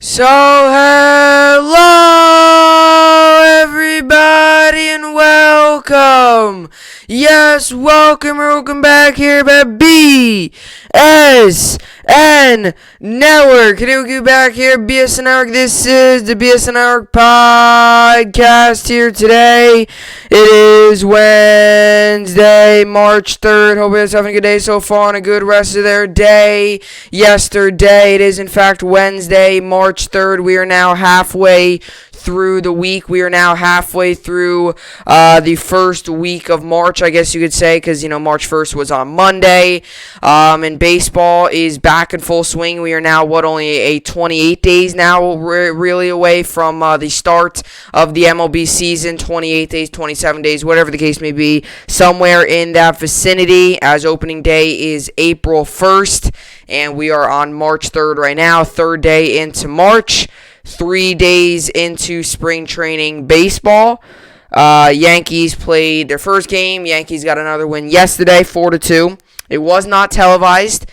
So, hello everybody and welcome. Yes, welcome back here at BSN Network. Today back here, BSN Network. This is the BSN Network podcast here today. It is Wednesday, March 3rd. Hope everyone's having a good day so far and a good rest of their day. Yesterday, it is in fact Wednesday, March 3rd. We are now halfway through the week. We are now halfway through the first week of March, I guess you could say, because, March 1st was on Monday. And baseball is back in full swing. We are now, only 28 days now really away from the start of the MLB season. 28 days, 27 days, whatever the case may be, somewhere in that vicinity, as opening day is April 1st. And we are on March 3rd right now, third day into March. 3 days into spring training baseball. Yankees played their first game. Yankees got another win yesterday, 4-2. It was not televised,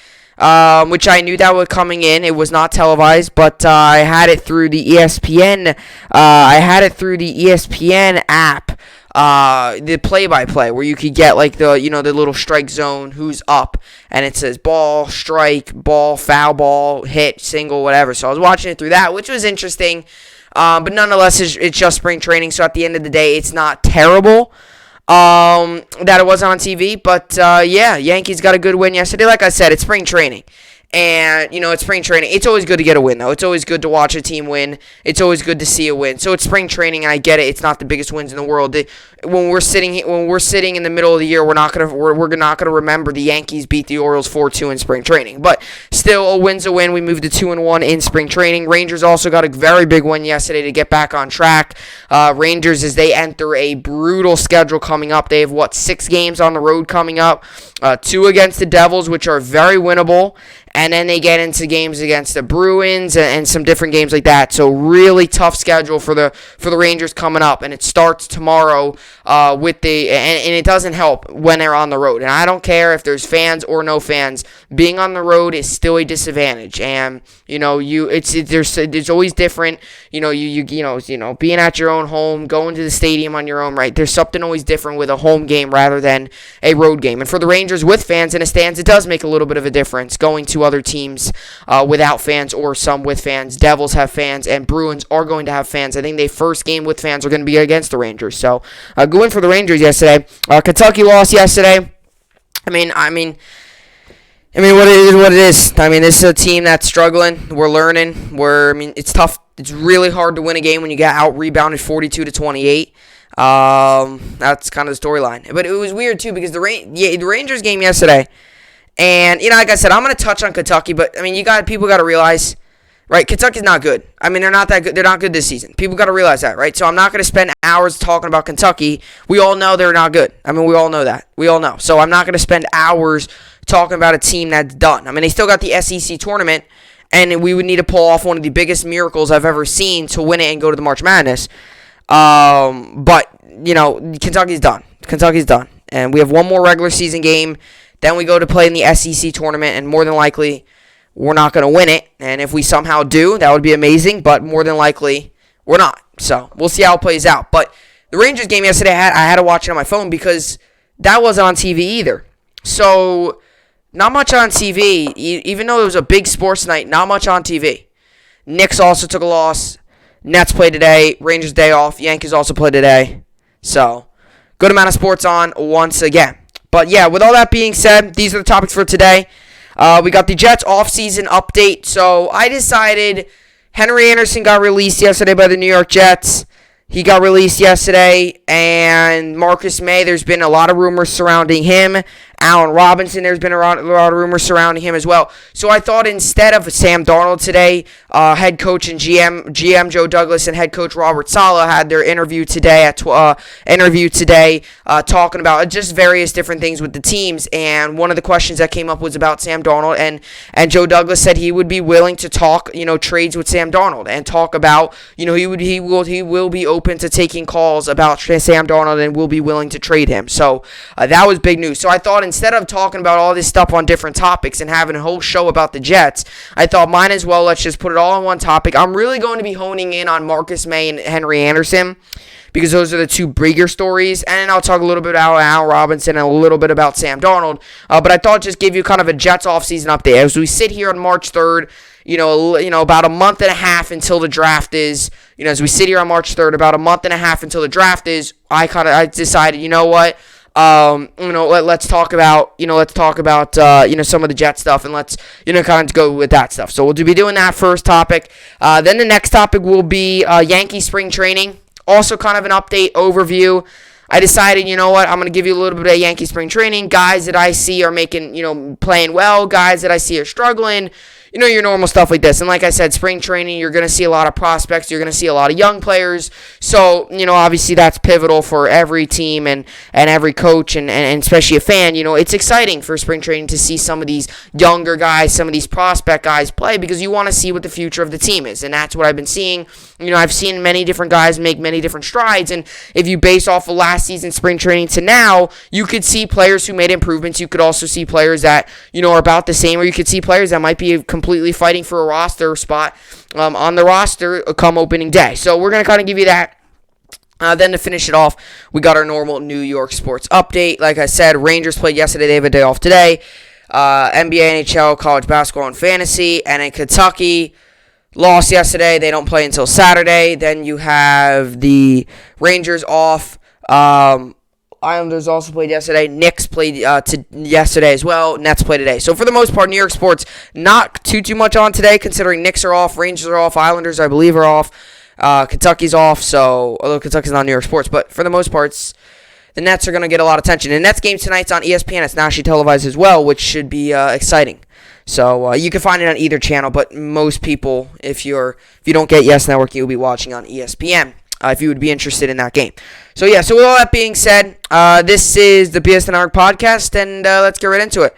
which I knew that was coming in. It was not televised, but I had it through the ESPN. I had it through the ESPN app. The play-by-play where you could get the little strike zone, who's up, and it says ball, strike, ball, foul ball, hit, single, whatever. So I was watching it through that, which was interesting. But nonetheless, it's just spring training. So at the end of the day, it's not terrible that it wasn't on TV. But Yankees got a good win yesterday. Like I said, it's spring training. And, it's spring training. It's always good to get a win, though. It's always good to watch a team win. It's always good to see a win. So it's spring training, and I get it. It's not the biggest wins in the world. When we're sitting in the middle of the year, we're not gonna remember the Yankees beat the Orioles 4-2 in spring training. But still, a win's a win. We moved to 2-1 in spring training. Rangers also got a very big win yesterday to get back on track. Rangers, as they enter a brutal schedule coming up, they have 6 games on the road coming up. 2 against the Devils, which are very winnable. And then they get into games against the Bruins and some different games like that. So really tough schedule for the Rangers coming up. And it starts tomorrow and it doesn't help when they're on the road. And I don't care if there's fans or no fans. Being on the road is still a disadvantage. And there's always different. Being at your own home, going to the stadium on your own, right? There's something always different with a home game rather than a road game. And for the Rangers with fans in the stands, it does make a little bit of a difference going to other teams without fans or some with fans. Devils have fans and Bruins are going to have fans. I think their first game with fans are going to be against the Rangers. So go in for the Rangers yesterday. Kentucky lost yesterday. I mean, what it is. I mean, this is a team that's struggling. We're learning. It's tough. It's really hard to win a game when you get out-rebounded 42-28. That's kind of the storyline. But it was weird, too, because the Rangers game yesterday, and, like I said, I'm going to touch on Kentucky, but, people got to realize, right, Kentucky's not good. They're not that good. They're not good this season. People got to realize that, right? So I'm not going to spend hours talking about Kentucky. We all know they're not good. We all know that. We all know. So I'm not going to spend hours talking about a team that's done. They still got the SEC tournament, and we would need to pull off one of the biggest miracles I've ever seen to win it and go to the March Madness. But, Kentucky's done. Kentucky's done. And we have one more regular season game. Then we go to play in the SEC tournament, and more than likely, we're not going to win it. And if we somehow do, that would be amazing, but more than likely, we're not. So we'll see how it plays out. But the Rangers game yesterday, I had to watch it on my phone because that wasn't on TV either. So not much on TV, even though it was a big sports night, not much on TV. Knicks also took a loss. Nets played today. Rangers day off. Yankees also played today. So good amount of sports on once again. But yeah, with all that being said, these are the topics for today. We got the Jets offseason update. So I decided Henry Anderson got released yesterday by the New York Jets. He got released yesterday. And Marcus May, there's been a lot of rumors surrounding him. Allen Robinson, there's been a lot of rumors surrounding him as well. So I thought instead of Sam Darnold today, head coach and GM Joe Douglas and head coach Robert Saleh had their interview today talking about just various different things with the teams. And one of the questions that came up was about Sam Darnold, and Joe Douglas said he would be willing to talk, trades with Sam Darnold and talk about, he will be open to taking calls about Sam Darnold and will be willing to trade him. So that was big news. So I thought instead of talking about all this stuff on different topics and having a whole show about the Jets, I thought might as well let's just put it all on one topic. I'm really going to be honing in on Marcus May and Henry Anderson, because those are the two bigger stories, and I'll talk a little bit about Al Robinson and a little bit about Sam Darnold, but I thought I'd just give you kind of a Jets offseason update. As we sit here on March 3rd, about a month and a half until the draft is, as we sit here on March 3rd, about a month and a half until the draft is, I decided, let's talk about some of the Jet stuff, and let's, kind of go with that stuff. So we'll be doing that first topic. Then the next topic will be Yankee spring training. Also kind of an update overview. I decided, I'm going to give you a little bit of Yankee spring training. Guys that I see are playing well. Guys that I see are struggling. Your normal stuff like this. And like I said, spring training, you're going to see a lot of prospects. You're going to see a lot of young players. So, obviously that's pivotal for every team and every coach and especially a fan. It's exciting for spring training to see some of these younger guys, some of these prospect guys play, because you want to see what the future of the team is. And that's what I've been seeing. I've seen many different guys make many different strides. And if you base off of last season's spring training to now, you could see players who made improvements. You could also see players that, are about the same, or you could see players that might be completely fighting for a roster spot on the roster come opening day. So we're going to kind of give you that. Then to finish it off, we got our normal New York sports update. Like I said, Rangers played yesterday. They have a day off today. NBA, NHL, college basketball, and fantasy. And in Kentucky, lost yesterday. They don't play until Saturday. Then you have the Rangers off. Islanders also played yesterday. Knicks played yesterday as well. Nets play today. So for the most part, New York sports not too much on today, considering Knicks are off, Rangers are off, Islanders I believe are off, Kentucky's off. So although Kentucky's not New York sports, but for the most part, the Nets are going to get a lot of attention. And Nets game tonight's on ESPN. It's nationally televised as well, which should be exciting. So you can find it on either channel, but most people, if you don't get Yes Network, you'll be watching on ESPN. If you would be interested in that game. So with all that being said, this is the BSN podcast, and let's get right into it.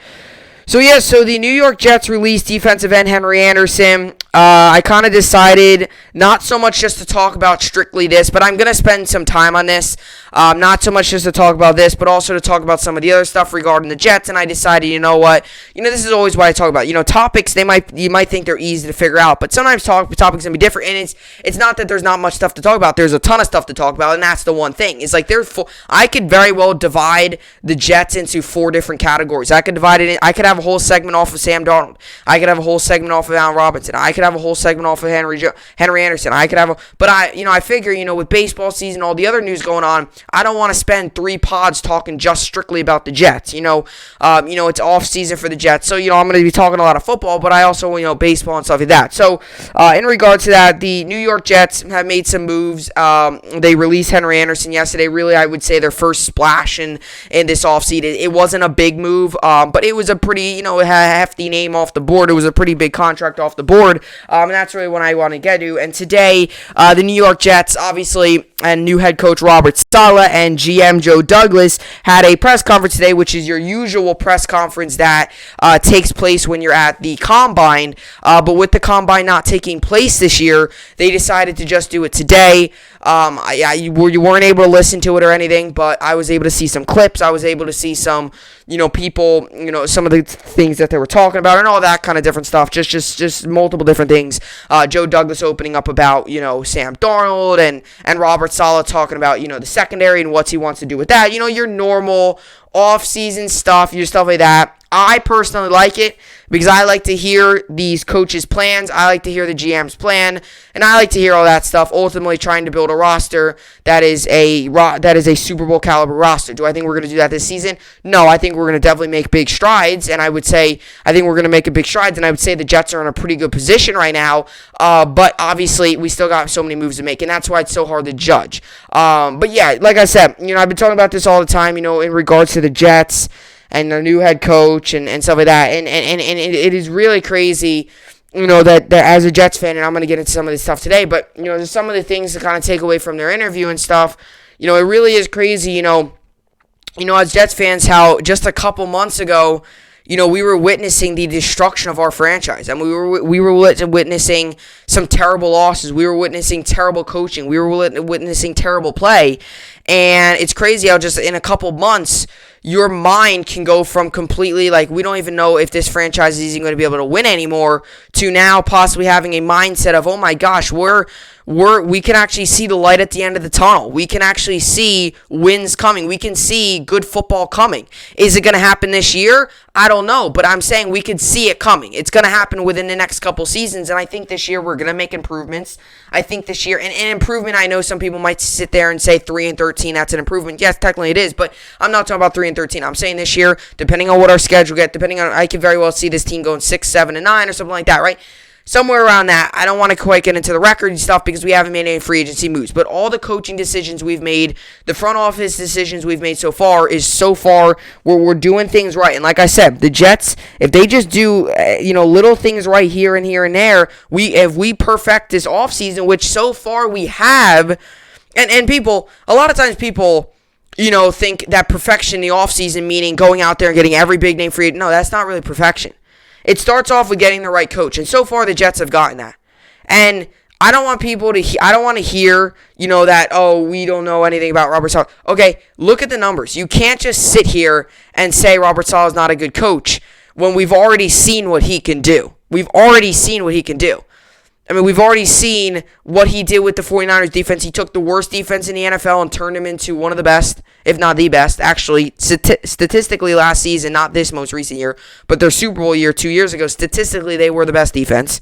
So the New York Jets released defensive end Henry Anderson. I kind of decided not so much just to talk about strictly this, but I'm going to spend some time on this. Not so much just to talk about this, but also to talk about some of the other stuff regarding the Jets. And I decided, this is always what I talk about. Topics, you might think they're easy to figure out, but sometimes topics can be different. And it's not that there's not much stuff to talk about. There's a ton of stuff to talk about, and that's the one thing. It's like I could very well divide the Jets into 4 different categories. I could divide it in. I could have a whole segment off of Sam Darnold. I could have a whole segment off of Al Robinson. I could have a whole segment off of Henry Anderson. I figure, with baseball season, all the other news going on, I don't want to spend 3 pods talking just strictly about the Jets. It's off season for the Jets, so I'm going to be talking a lot of football, but I also baseball and stuff like that. So in regards to that, the New York Jets have made some moves. They released Henry Anderson yesterday. Really, I would say their first splash in this offseason. It wasn't a big move, but it was a pretty hefty name off the board. It was a pretty big contract off the board, and that's really what I want to get to. And today, the New York Jets, obviously, and new head coach Robert Saleh and GM Joe Douglas had a press conference today, which is your usual press conference that takes place when you're at the Combine. But with the Combine not taking place this year, they decided to just do it today. You weren't able to listen to it or anything, but I was able to see some clips. I was able to see some, people, some of the things that they were talking about and all that kind of different stuff. Just multiple different things. Joe Douglas opening up about, Sam Darnold and Robert Saleh talking about, the secondary and what he wants to do with that. Your normal off-season stuff, your stuff like that. I personally like it because I like to hear these coaches' plans. I like to hear the GM's plan, and I like to hear all that stuff. Ultimately, trying to build a roster that is a Super Bowl caliber roster. Do I think we're going to do that this season? No, I think we're going to definitely make big strides, and I would say I think we're going to make big strides, and I would say the Jets are in a pretty good position right now. But obviously, we still got so many moves to make, and that's why it's so hard to judge. But yeah, like I said, I've been talking about this all the time. In regards to the Jets and their new head coach and stuff like that. And it is really crazy, that as a Jets fan, and I'm going to get into some of this stuff today, but, there's some of the things to kind of take away from their interview and stuff. It really is crazy, as Jets fans, how just a couple months ago, we were witnessing the destruction of our franchise. And we were witnessing some terrible losses. We were witnessing terrible coaching. We were witnessing terrible play. And it's crazy how just in a couple months, your mind can go from completely like, we don't even know if this franchise is even going to be able to win anymore, to now possibly having a mindset of, oh my gosh, we can actually see the light at the end of the tunnel. We can actually see wins coming. We can see good football coming. Is it going to happen this year? I don't know, but I'm saying we could see it coming. It's going to happen within the next couple seasons, and I think this year we're going to make improvements. I think this year, and an improvement, I know some people might sit there and say 3-13, that's an improvement. Yes, technically it is, but I'm not talking about 3-13. I'm saying this year, depending on what our schedule gets, I could very well see this team going 6-7-9 or something like that, right? Somewhere around that. I don't want to quite get into the record and stuff because we haven't made any free agency moves. But all the coaching decisions we've made, the front office decisions we've made so far where we're doing things right. And like I said, the Jets, if they just do little things right here and there, if we perfect this offseason, which so far we have, and people, a lot of times people, think that perfection in the offseason, meaning going out there and getting every big name free agent. No, that's not really perfection. It starts off with getting the right coach, and so far the Jets have gotten that. And I don't want people to I don't want to hear, that, oh, we don't know anything about Robert Saleh. Okay, look at the numbers. You can't just sit here and say Robert Saleh is not a good coach when we've already seen what he can do. We've already seen what he can do. I mean, we've already seen what he did with the 49ers defense. He took the worst defense in the NFL and turned them into one of the best, if not the best, actually, statistically last season, not this most recent year, but their Super Bowl year 2 years ago, statistically they were the best defense.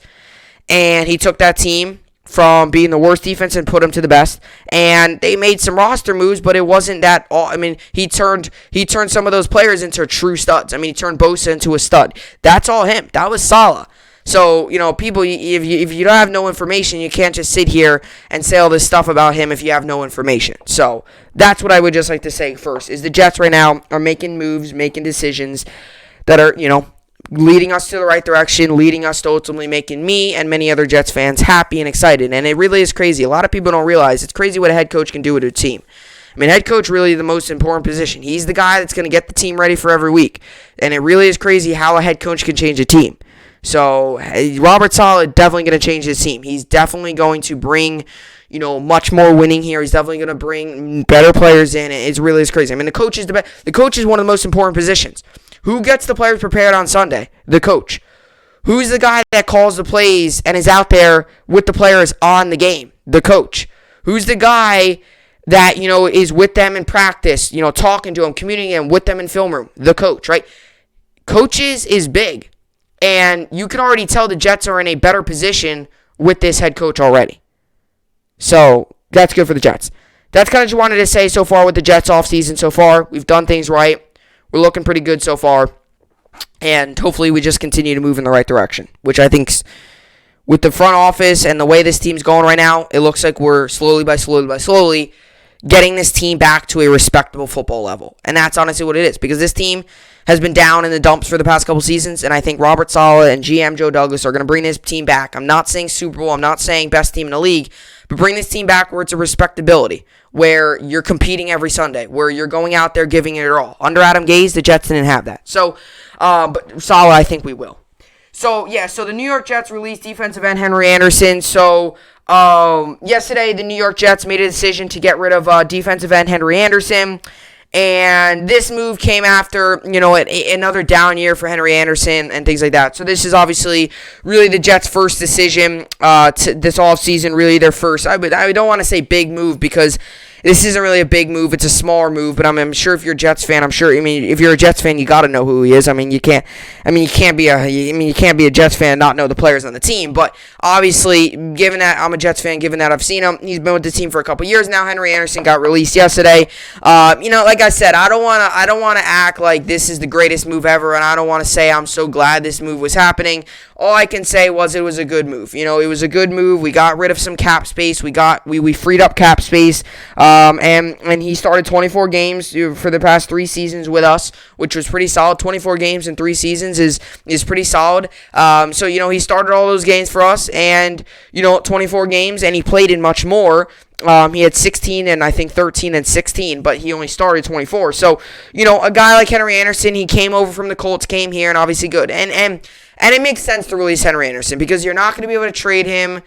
And he took that team from being the worst defense and put them to the best. And they made some roster moves, but it wasn't that all. I mean, he turned some of those players into true studs. I mean, he turned Bosa into a stud. That's all him. That was Saleh. So, people, if you don't have no information, you can't just sit here and say all this stuff about him if you have no information. So, that's what I would just like to say first, is the Jets right now are making moves, making decisions that are, leading us to the right direction, leading us to ultimately making me and many other Jets fans happy and excited. And it really is crazy. A lot of people don't realize it's crazy what a head coach can do with a team. I mean, head coach really the most important position. He's the guy that's going to get the team ready for every week. And it really is crazy how a head coach can change a team. So, Robert Saleh definitely going to change his team. He's definitely going to bring, much more winning here. He's definitely going to bring better players in. It's really crazy. I mean, the coach is one of the most important positions. Who gets the players prepared on Sunday? The coach. Who's the guy that calls the plays and is out there with the players on the game? The coach. Who's the guy that, is with them in practice, talking to them, communicating with them in film room? The coach, right? Coaches is big. And you can already tell the Jets are in a better position with this head coach already. So, that's good for the Jets. That's kind of just wanted to say so far with the Jets offseason so far. We've done things right. We're looking pretty good so far. And hopefully we just continue to move in the right direction. Which I think with the front office and the way this team's going right now, it looks like we're slowly getting this team back to a respectable football level. And that's honestly what it is. Because this team has been down in the dumps for the past couple seasons, and I think Robert Saleh and GM Joe Douglas are going to bring this team back. I'm not saying Super Bowl, I'm not saying best team in the league, but bring this team back where it's a respectability, where you're competing every Sunday, where you're going out there giving it your all. Under Adam Gase, the Jets didn't have that. So, but Saleh, I think we will. So, the New York Jets released defensive end Henry Anderson. So, yesterday, the New York Jets made a decision to get rid of defensive end Henry Anderson. And this move came after, another down year for Henry Anderson and things like that. So this is obviously really the Jets' first decision this offseason, really their first. I don't want to say big move because this isn't really a big move. It's a smaller move, but I'm sure if you're a Jets fan, if you're a Jets fan, you got to know who he is. You can't be a Jets fan and not know the players on the team. But obviously, given that I'm a Jets fan, given that I've seen him, he's been with the team for a couple years now. Henry Anderson got released yesterday. Like I said, I don't want to act like this is the greatest move ever, and I don't want to say I'm so glad this move was happening. All I can say was it was a good move. It was a good move. We got rid of some cap space. We freed up cap space. And he started 24 games for the past 3 seasons with us, which was pretty solid. 24 games in 3 seasons is pretty solid. So he started all those games for us, and 24 games, and he played in much more. He had 16 and I think 13 and 16, but he only started 24. So, a guy like Henry Anderson, he came over from the Colts, came here, and obviously good. And it makes sense to release Henry Anderson because you're not going to be able to trade him,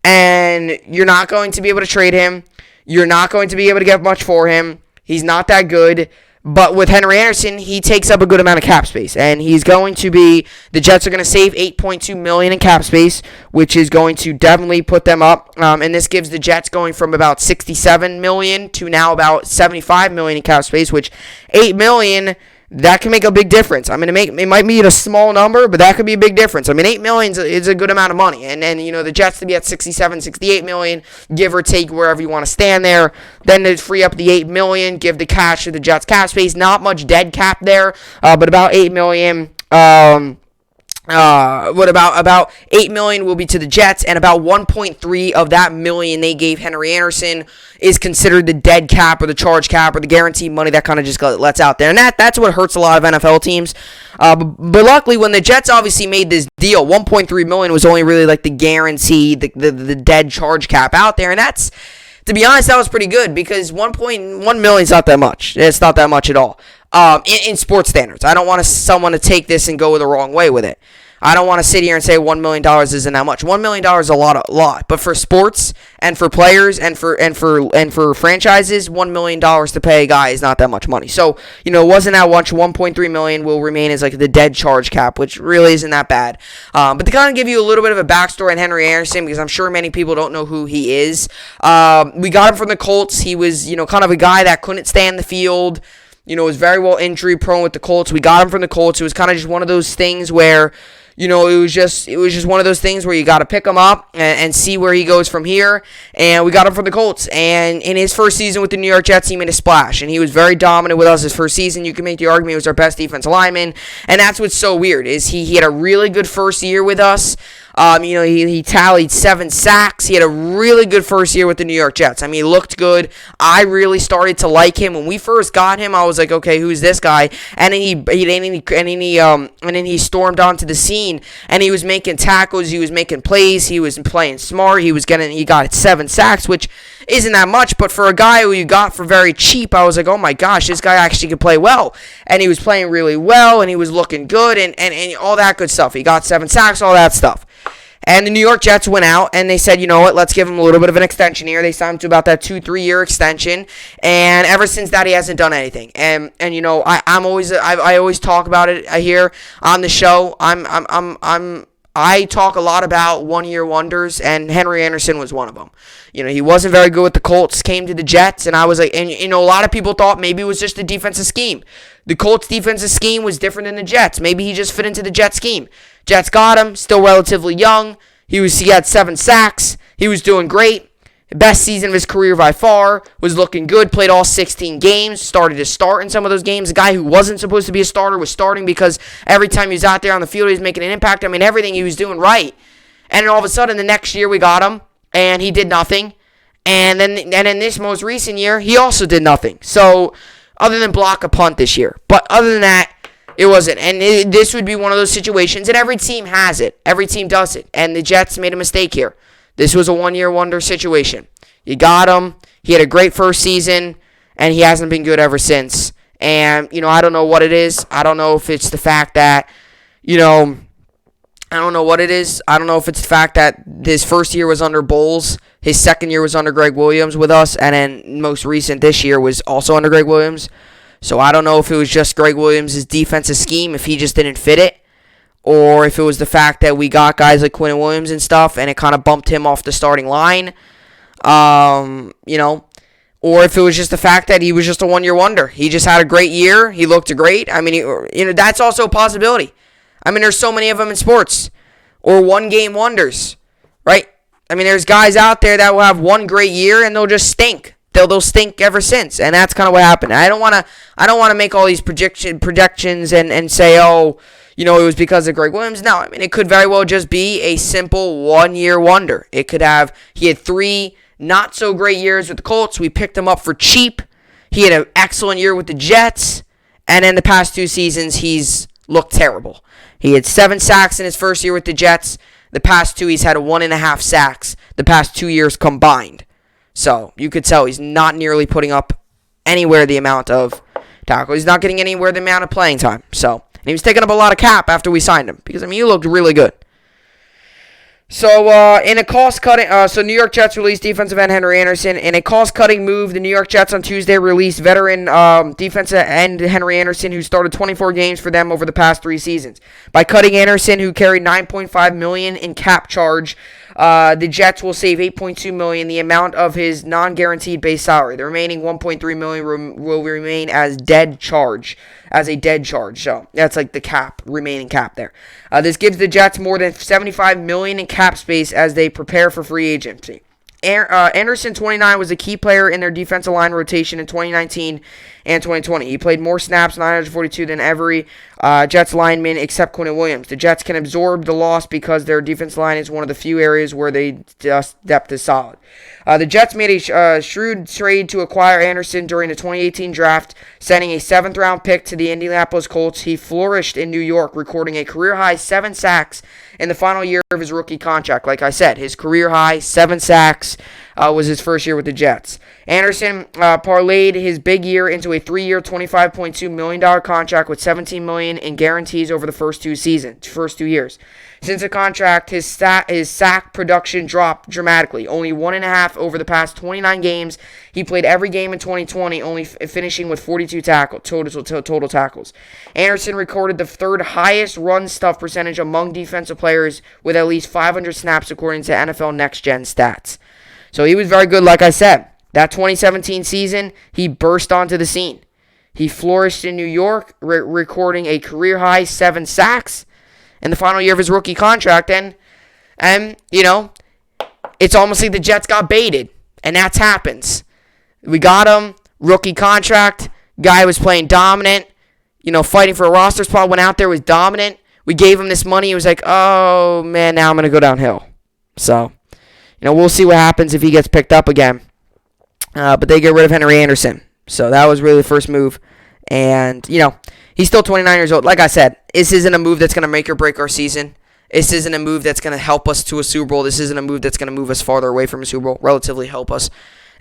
and you're not going to be able to trade him. You're not going to be able to get much for him. He's not that good. But with Henry Anderson, he takes up a good amount of cap space, and the Jets are going to save $8.2 million in cap space, which is going to definitely put them up. And this gives the Jets going from about $67 million to now about $75 million in cap space, which $8 million. That can make a big difference. I mean, it might be a small number, but that could be a big difference. I mean, $8 million is a good amount of money. And then, the Jets to be at $68 million, give or take wherever you want to stand there. Then to free up the $8 million, give the cash to the Jets cap space. Not much dead cap there, but about $8 million. About $8 million will be to the Jets, and about 1.3 of that million they gave Henry Anderson is considered the dead cap or the charge cap or the guaranteed money that kind of just lets out there, and that's what hurts a lot of NFL teams. But luckily, when the Jets obviously made this deal, 1.3 million was only really like the guarantee, the dead charge cap out there, and that's, to be honest, that was pretty good because 1.1 million is not that much. It's not that much at all. In sports standards. I don't want someone to take this and go the wrong way with it. I don't want to sit here and say $1 million isn't that much. $1 million is a lot. But for sports and for players and for franchises, $1 million to pay a guy is not that much money. So, it wasn't that much. $1.3 million will remain as like the dead charge cap, which really isn't that bad. But to kind of give you a little bit of a backstory on Henry Anderson, because I'm sure many people don't know who he is. We got him from the Colts. He was, kind of a guy that couldn't stay in the field. Was very well injury prone with the Colts. We got him from the Colts. It was kind of just one of those things where, it was just one of those things where you got to pick him up and see where he goes from here. And we got him from the Colts. And in his first season with the New York Jets, he made a splash. And he was very dominant with us his first season. You can make the argument he was our best defensive lineman. And that's what's so weird is he had a really good first year with us. He tallied 7 sacks. He had a really good first year with the New York Jets. I mean, he looked good. I really started to like him when we first got him. I was like, okay, who's this guy? And then he stormed onto the scene, and he was making tackles. He was making plays. He was playing smart. He got 7 sacks, which isn't that much, but for a guy who you got for very cheap, I was like, oh my gosh, this guy actually could play well. And he was playing really well, and he was looking good, and all that good stuff. He got 7 sacks, all that stuff. And the New York Jets went out, and they said, you know what, let's give him a little bit of an extension here. They signed him to about that 2-3 year extension, and ever since that, he hasn't done anything. And I always talk about it here on the show. I talk a lot about 1-year wonders, and Henry Anderson was one of them. He wasn't very good with the Colts, came to the Jets, and I was like, a lot of people thought maybe it was just the defensive scheme. The Colts' defensive scheme was different than the Jets. Maybe he just fit into the Jets scheme. Jets got him, still relatively young. He had 7 sacks. He was doing great. The best season of his career by far. Was looking good. Played all 16 games. Started to start in some of those games. A guy who wasn't supposed to be a starter was starting because every time he was out there on the field, he was making an impact. I mean, everything he was doing right. And then all of a sudden, the next year we got him, and he did nothing. And then in this most recent year, he also did nothing. So, other than block a punt this year. But other than that, it wasn't. And this would be one of those situations, and every team has it. Every team does it. And the Jets made a mistake here. This was a 1-year wonder situation. You got him. He had a great first season, and he hasn't been good ever since. And, I don't know what it is. I don't know if it's the fact that, I don't know what it is. I don't know if it's the fact that his first year was under Bowles, his second year was under Greg Williams with us, and then most recent this year was also under Greg Williams. So I don't know if it was just Greg Williams' defensive scheme, if he just didn't fit it, or if it was the fact that we got guys like Quinn Williams and stuff, and it kind of bumped him off the starting line. Or if it was just the fact that he was just a 1-year wonder. He just had a great year. He looked great. I mean, that's also a possibility. I mean, there's so many of them in sports. Or 1-game wonders, right? I mean, there's guys out there that will have one great year and they'll just stink. They'll stink ever since, and that's kind of what happened. I don't want to make all these projections and say, it was because of Greg Williams. No, I mean, it could very well just be a simple 1-year wonder. He had 3 not so great years with the Colts. We picked him up for cheap. He had an excellent year with the Jets, and in the past 2 seasons, he's looked terrible. He had 7 sacks in his first year with the Jets. The past 2, he's had 1.5 sacks the past 2 years combined. So you could tell he's not nearly putting up anywhere the amount of tackles. He's not getting anywhere the amount of playing time. So, and he was taking up a lot of cap after we signed him because, he looked really good. So, in a cost-cutting, New York Jets released defensive end Henry Anderson. In a cost-cutting move, the New York Jets on Tuesday released veteran defensive end Henry Anderson, who started 24 games for them over the past 3 seasons. By cutting Anderson, who carried $9.5 million in cap charge, the Jets will save $8.2 million, the amount of his non-guaranteed base salary. The remaining $1.3 million will remain as a dead charge. So that's like the remaining cap there. This gives the Jets more than $75 million in cap space as they prepare for free agency. Anderson, 29, was a key player in their defensive line rotation in 2019 and 2020. He played more snaps, 942, than every Jets lineman except Quinn Williams. The Jets can absorb the loss because their defensive line is one of the few areas where their depth is solid. The Jets made a shrewd trade to acquire Anderson during the 2018 draft, sending a 7th-round pick to the Indianapolis Colts. He flourished in New York, recording a career-high 7 sacks in the final year of his rookie contract. Like I said, his career-high 7 sacks was his first year with the Jets. Anderson parlayed his big year into a 3-year, $25.2 million contract with $17 million in guarantees over the first 2 years. Since the contract, his sack production dropped dramatically, only 1.5 over the past 29 games. He played every game in 2020, only finishing with 42 total tackles. Anderson recorded the 3rd highest run stuff percentage among defensive players with at least 500 snaps, according to NFL Next Gen stats. So he was very good, like I said. That 2017 season, he burst onto the scene. He flourished in New York, recording a career-high 7 sacks in the final year of his rookie contract. And you know, it's almost like the Jets got baited. And that happens. We got him, rookie contract. Guy was playing dominant. Fighting for a roster spot. Went out there, was dominant. We gave him this money. He was like, oh, man, now I'm going to go downhill. So, we'll see what happens if he gets picked up again. But they get rid of Henry Anderson. So that was really the first move. And, he's still 29 years old. Like I said, this isn't a move that's going to make or break our season. This isn't a move that's going to help us to a Super Bowl. This isn't a move that's going to move us farther away from a Super Bowl. Relatively help us.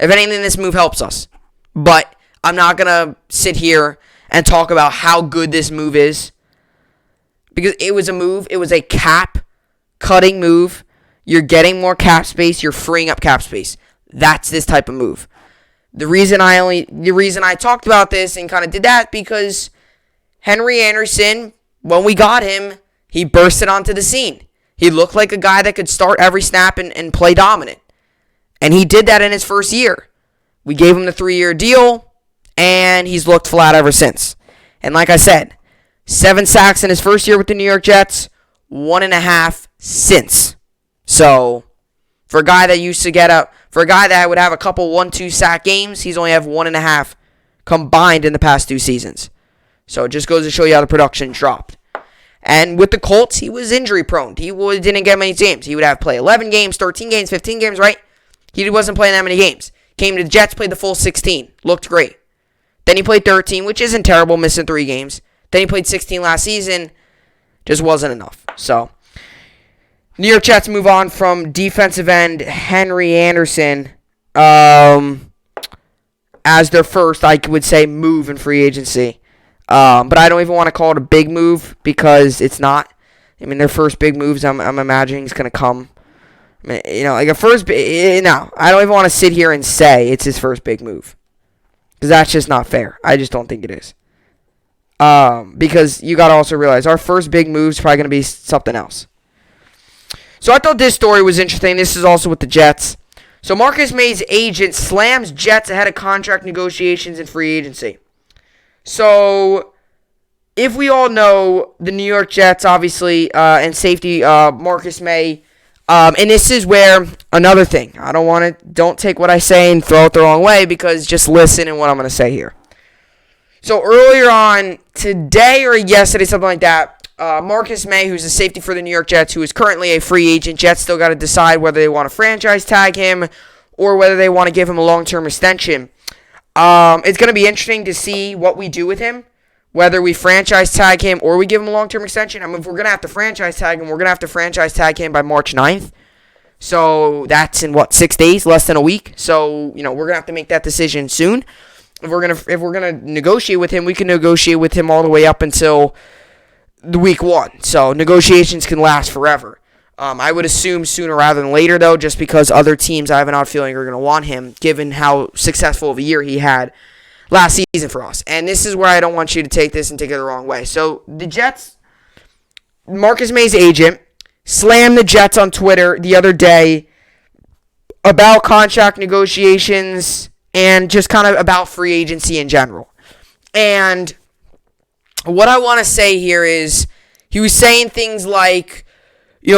If anything, this move helps us. But I'm not going to sit here and talk about how good this move is. Because it was a move. It was a cap-cutting move. You're getting more cap space. You're freeing up cap space. That's this type of move. The reason I talked about this and kind of did that because Henry Anderson, when we got him, he bursted onto the scene. He looked like a guy that could start every snap and play dominant. And he did that in his first year. We gave him the 3-year deal, and he's looked flat ever since. And like I said, 7 sacks in his first year with the New York Jets, 1.5 since. So, for a guy that would have a couple 1-2 sack games, he's only have 1.5 combined in the past 2 seasons. So it just goes to show you how the production dropped. And with the Colts, he was injury prone. He didn't get many games. He would have play 11 games, 13 games, 15 games, right? He wasn't playing that many games. Came to the Jets, played the full 16. Looked great. Then he played 13, which isn't terrible, missing 3 games. Then he played 16 last season. Just wasn't enough. So, New York Jets move on from defensive end Henry Anderson as their first, I would say, move in free agency. But I don't even want to call it a big move because it's not. I mean, their first big moves, I'm imagining, is going to come. I mean, like a first. No, I don't even want to sit here and say it's his first big move because that's just not fair. I just don't think it is. Because you got to also realize our first big move is probably going to be something else. So I thought this story was interesting. This is also with the Jets. So Marcus May's agent slams Jets ahead of contract negotiations and free agency. So, if we all know the New York Jets, obviously, and safety, Marcus May, and this is where, another thing, don't take what I say and throw it the wrong way, because just listen to what I'm going to say here. So, earlier on, today or yesterday, something like that, Marcus May, who's a safety for the New York Jets, who is currently a free agent, Jets still got to decide whether they want to franchise tag him or whether they want to give him a long-term extension. It's going to be interesting to see what we do with him, whether we franchise tag him or we give him a long-term extension. I mean, if we're going to have to franchise tag him, we're going to have to franchise tag him by March 9th. So that's in 6 days, less than a week. So, we're going to have to make that decision soon. If we're going to negotiate with him, we can negotiate with him all the way up until the week 1. So negotiations can last forever. I would assume sooner rather than later, though, just because other teams I have an odd feeling are going to want him, given how successful of a year he had last season for us. And this is where I don't want you to take this and take it the wrong way. So the Jets, Marcus May's agent, slammed the Jets on Twitter the other day about contract negotiations and just kind of about free agency in general. And what I want to say here is he was saying things like, how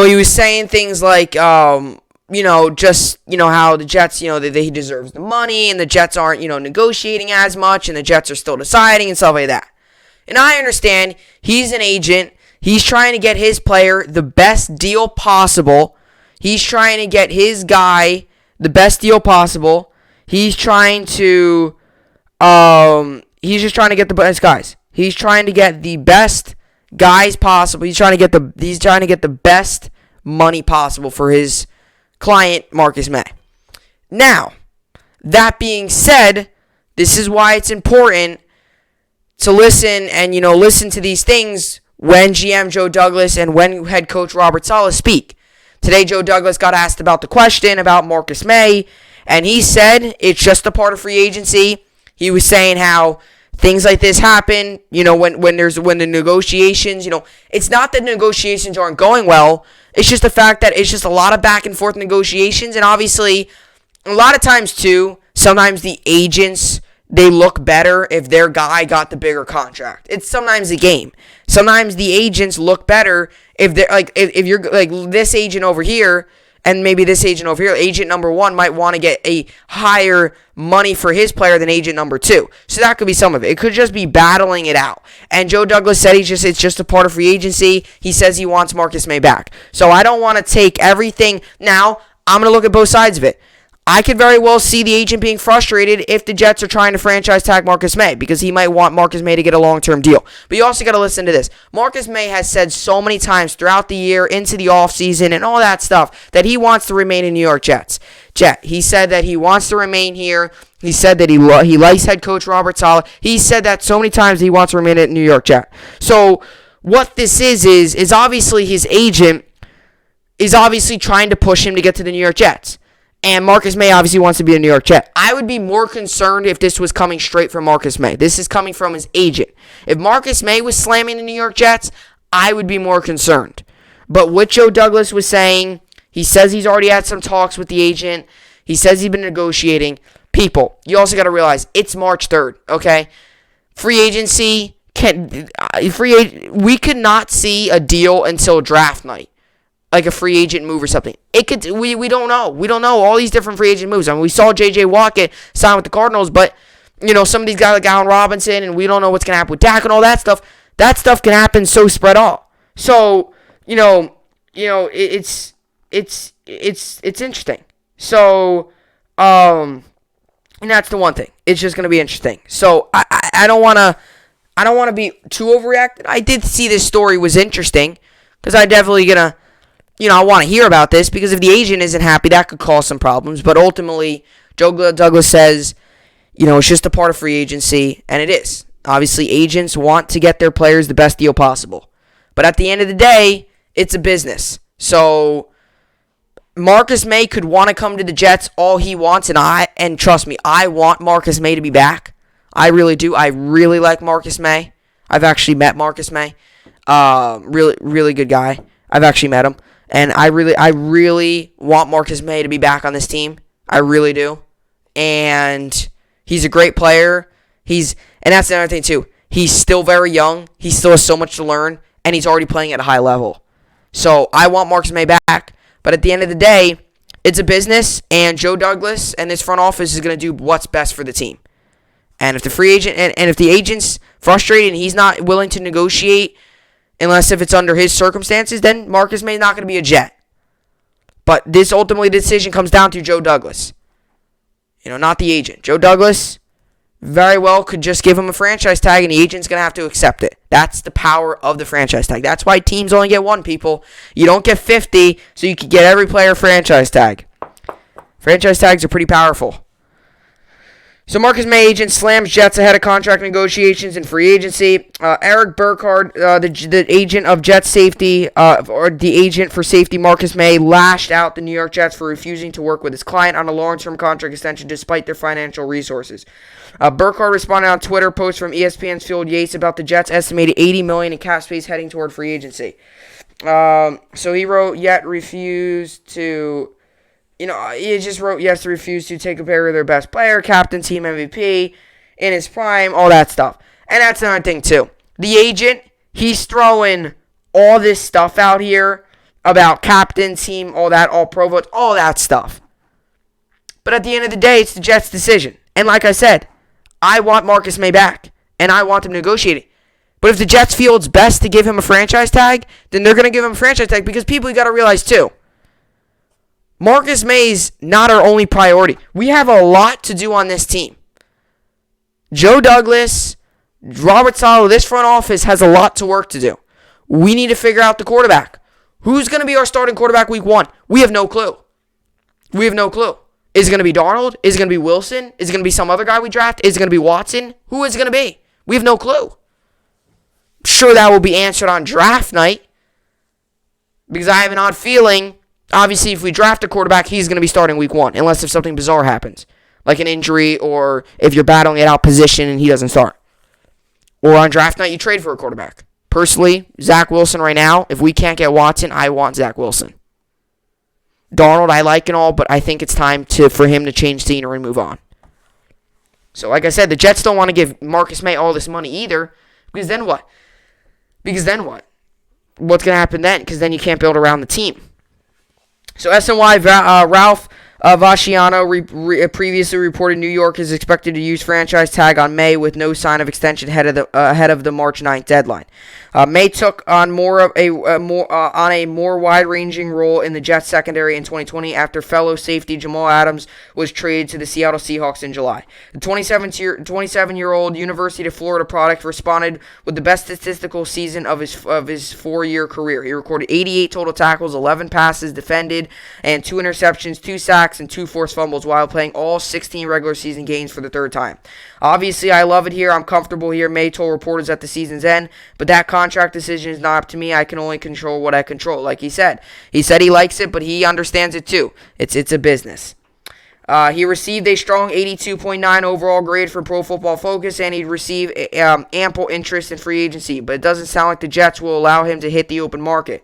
the Jets, he deserves the money and the Jets aren't, negotiating as much and the Jets are still deciding and stuff like that. And I understand he's an agent. He's trying to get his player the best deal possible. He's trying to get his guy the best deal possible. He's trying to, he's just trying to get the best guys. He's trying to get the best guys possible. He's trying to get the best money possible for his client, Marcus May. Now, that being said, this is why it's important to listen and, listen to these things when GM Joe Douglas and when head coach Robert Saleh speak. Today, Joe Douglas got asked about the question about Marcus May, and he said it's just a part of free agency. He was saying how things like this happen, when the negotiations, it's not that negotiations aren't going well. It's just the fact that it's just a lot of back and forth negotiations. And obviously, a lot of times too, sometimes the agents, they look better if their guy got the bigger contract. It's sometimes a game. Sometimes the agents look better if they're like, if you're like this agent over here, and maybe this agent over here, agent number one might want to get a higher money for his player than agent number two. So that could be some of it. It could just be battling it out. And Joe Douglas said it's just a part of free agency. He says he wants Marcus May back. So I don't want to take everything. Now, I'm going to look at both sides of it. I could very well see the agent being frustrated if the Jets are trying to franchise tag Marcus May because he might want Marcus May to get a long-term deal. But you also got to listen to this. Marcus May has said so many times throughout the year, into the offseason and all that stuff, that he wants to remain in New York Jets. He said that he wants to remain here. He said that he likes head coach Robert Saleh. He said that so many times he wants to remain at New York Jet. So what this is obviously his agent is obviously trying to push him to get to the New York Jets. And Marcus May obviously wants to be a New York Jet. I would be more concerned if this was coming straight from Marcus May. This is coming from his agent. If Marcus May was slamming the New York Jets, I would be more concerned. But what Joe Douglas was saying, he says he's already had some talks with the agent. He says he's been negotiating. People, you also got to realize it's March 3rd, okay? Free agency, we could not see a deal until draft night. Like a free agent move or something. We don't know. We don't know all these different free agent moves. I mean, we saw J.J. Watt sign with the Cardinals, but, some of these guys like Allen Robinson, and we don't know what's going to happen with Dak and all that stuff. That stuff can happen so spread out. So, it's interesting. So, and that's the one thing. It's just going to be interesting. So, I don't want to be too overreacted. I did see this story was interesting, because I definitely going to, I want to hear about this because if the agent isn't happy, that could cause some problems. But ultimately, Joe Douglas says, it's just a part of free agency, and it is. Obviously, agents want to get their players the best deal possible. But at the end of the day, it's a business. So Marcus May could want to come to the Jets all he wants, and trust me, I want Marcus May to be back. I really do. I really like Marcus May. I've actually met Marcus May. Really, really good guy. I've actually met him. And I really want Marcus May to be back on this team. I really do. And he's a great player. And that's another thing too. He's still very young. He still has so much to learn. And he's already playing at a high level. So I want Marcus May back. But at the end of the day, it's a business. And Joe Douglas and this front office is going to do what's best for the team. And if the free agent and if the agent's frustrated and he's not willing to negotiate, unless if it's under his circumstances, then Marcus May is not going to be a Jet. But this ultimately decision comes down to Joe Douglas. Not the agent. Joe Douglas very well could just give him a franchise tag and the agent's going to have to accept it. That's the power of the franchise tag. That's why teams only get one, people. You don't get 50, so you can get every player a franchise tag. Franchise tags are pretty powerful. So Marcus May agent slams Jets ahead of contract negotiations and free agency. Eric Burkhardt, the agent of Jets safety, or the agent for safety Marcus May, lashed out the New York Jets for refusing to work with his client on a long-term contract extension despite their financial resources. Burkhardt responded on Twitter post from ESPN's Field Yates about the Jets' estimated $80 million in cap space heading toward free agency. So he wrote, yet refused to... he just wrote yes to refuse to take a pair of their best player, captain, team MVP, in his prime, all that stuff. And that's another thing, too. The agent, he's throwing all this stuff out here about captain, team, all that, all pro votes, all that stuff. But at the end of the day, it's the Jets' decision. And like I said, I want Marcus May back, and I want them negotiating. But if the Jets feel it's best to give him a franchise tag, then they're going to give him a franchise tag because people, you got to realize, too, Marcus May's not our only priority. We have a lot to do on this team. Joe Douglas, Robert Saleh, this front office has a lot to work to do. We need to figure out the quarterback. Who's going to be our starting quarterback week 1? We have no clue. We have no clue. Is it going to be Darnold? Is it going to be Wilson? Is it going to be some other guy we draft? Is it going to be Watson? Who is it going to be? We have no clue. I'm sure that will be answered on draft night because I have an odd feeling. Obviously, if we draft a quarterback, he's going to be starting week 1, unless if something bizarre happens, like an injury or if you're battling it out position and he doesn't start. Or on draft night, you trade for a quarterback. Personally, Zach Wilson right now, if we can't get Watson, I want Zach Wilson. Darnold, I like and all, but I think it's time for him to change scenery and move on. So, like I said, the Jets don't want to give Marcus May all this money either, because then what? What's going to happen then? Because then you can't build around the team. So SNY Ralph Vasciano previously reported New York is expected to use franchise tag on May with no sign of extension ahead of the March 9th deadline. May took on a more wide-ranging role in the Jets secondary in 2020 after fellow safety Jamal Adams was traded to the Seattle Seahawks in July. The 27-year-old University of Florida product responded with the best statistical season of his 4-year career. He recorded 88 total tackles, 11 passes defended, and 2 interceptions, 2 sacks, and 2 forced fumbles while playing all 16 regular season games for the 3rd time. Obviously, I love it here. I'm comfortable here. May told reporters at the season's end, but that contract decision is not up to me. I can only control what I control. Like he said he amps it, but he understands it too. It's a business. He received a strong 82.9 overall grade from Pro Football Focus, and he received ample interest in free agency, but it doesn't sound like the Jets will allow him to hit the open market.